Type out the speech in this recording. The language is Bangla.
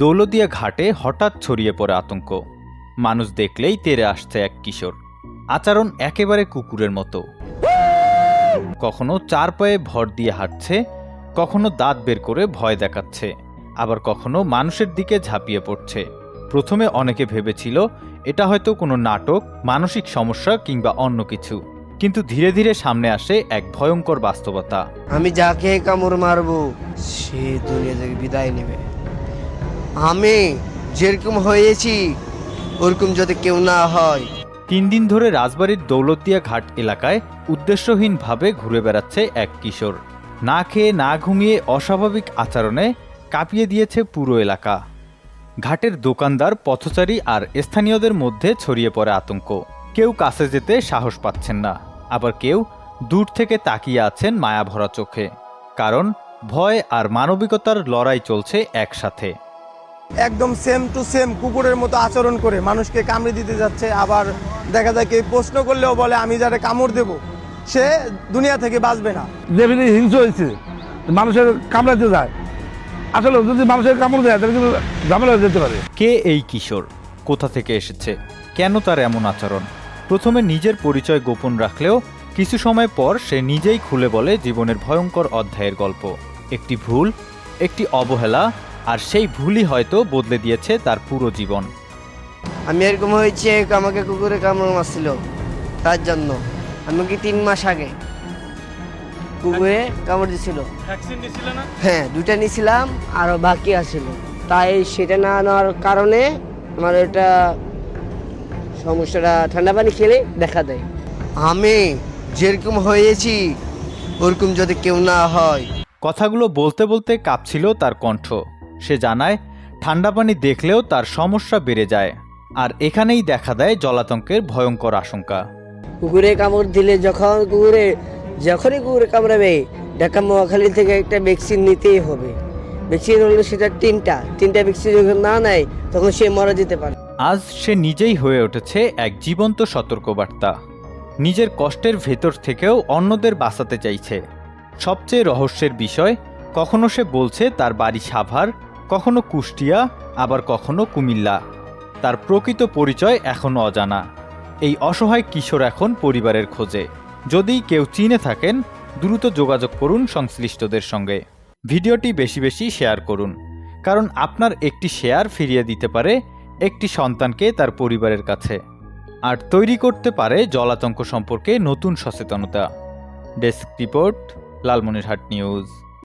দৌলতদিয়া ঘাটে হঠাৎ ছড়িয়ে পড়ে আতঙ্ক। মানুষ দেখলেই তেড়ে আসছে এক কিশোর। আচরণ একেবারে কুকুরের মতো। কখনো চার পায়ে ভর দিয়ে হাঁটছে, কখনো দাঁত বের করে ভয় দেখাচ্ছে, আবার কখনো মানুষের দিকে ঝাঁপিয়ে পড়ছে। প্রথমে অনেকে ভেবেছিল এটা হয়তো কোনো নাটক, মানসিক সমস্যা কিংবা অন্য কিছু, কিন্তু ধীরে ধীরে সামনে আসে এক ভয়ঙ্কর বাস্তবতা। আমি যাকে কামড় মারবো সে দুনিয়া থেকে বিদায় নেবে। আমি যেরকম হয়েছি ওরকম যদি কেউ না হয়। 3 দিন ধরে রাজবাড়ির দৌলতদিয়া ঘাট এলাকায় উদ্দেশ্যহীনভাবে ঘুরে বেড়াচ্ছে এক কিশোর। না খেয়ে না ঘুমিয়ে অস্বাভাবিক আচরণে কাঁপিয়ে দিয়েছে পুরো এলাকা। ঘাটের দোকানদার, পথচারী আর স্থানীয়দের মধ্যে ছড়িয়ে পড়ে আতঙ্ক। কেউ কাছে যেতে সাহস পাচ্ছেন না, আবার কেউ দূর থেকে তাকিয়ে আছেন মায়াভরা চোখে। কারণ ভয় আর মানবিকতার লড়াই চলছে একসাথে। একদম সেম টু সেম কুকুরের মতো আচরণ করে মানুষকে কামড়ে দিতে যাচ্ছে। আবার দেখা যায় কেউ প্রশ্ন করলেও বলে আমি যারা কামড় দেব সে দুনিয়া থেকে বাঁচবে না। যেভাবে হিংস্র হয়েছে, মানুষের কামড়াতে যায়, আসলে যদি মানুষের কামড় দেয় তাহলে কিন্তু ঝামেলা হয়ে যেতে পারে। কে এই কিশোর, কোথা থেকে এসেছে, কেন তার এমন আচরণ? প্রথমে নিজের পরিচয় গোপন রাখলেও কিছু সময় পর সে নিজেই খুলে বলে জীবনের ভয়ঙ্কর অধ্যায়ের গল্প। একটি ভুল, একটি অবহেলা, আর সেই ভুলই হয়তো বদলে দিয়েছে তার পুরো জীবন। আমি এরকম হয়েছে, আমাকে কুকুরে কামড় মারছিল, তার জন্য আমাকে 3 মাস আগে কুকুরে কামড় দিছিল। হ্যাঁ, 2টা নিয়েছিলাম, আরো বাকি আছিল। তাই সেটা না নেওয়ার কারণে আমার এটা সমস্যাটা ঠান্ডা পানি খেলে দেখা দেয়। আমি যেরকম হয়েছি ওরকম যদি কেউ না হয়। কথাগুলো বলতে বলতে কাঁপছিল তার কণ্ঠ। সে জানায় ঠান্ডা পানি দেখলেও তার সমস্যা বেড়ে যায়, আর এখানেই দেখা দেয় জলাতঙ্কের ভয়ঙ্কর আশঙ্কা। কুকুরে কামড় দিলে যখনই কুকুরে কামড়াবে, ঢাকা মহাখালী থেকে একটা ভ্যাকসিন নিতেই হবে। ভ্যাকসিন হলো সেটা 3টা ভ্যাকসিন যখন না নেয় তখন সে মারা যেতে পারে। আজ সে নিজেই হয়ে উঠেছে এক জীবন্ত সতর্কবার্তা। নিজের কষ্টের ভেতর থেকেও অন্যদের বাঁচাতে চাইছে। সবচেয়ে রহস্যের বিষয়, কখনো সে বলছে তার বাড়ি সাভার, কখনো কুষ্টিয়া, আবার কখনো কুমিল্লা। তার প্রকৃত পরিচয় এখনও অজানা। এই অসহায় কিশোর এখন পরিবারের খোঁজে। যদি কেউ চিনে থাকেন, দ্রুত যোগাযোগ করুন সংশ্লিষ্টদের সঙ্গে। ভিডিওটি বেশি বেশি শেয়ার করুন, কারণ আপনার একটি শেয়ার ফিরিয়ে দিতে পারে একটি সন্তানকে তার পরিবারের কাছে, আর তৈরি করতে পারে জলাতঙ্ক সম্পর্কে নতুন সচেতনতা। Desk report, Lalmonirhat news.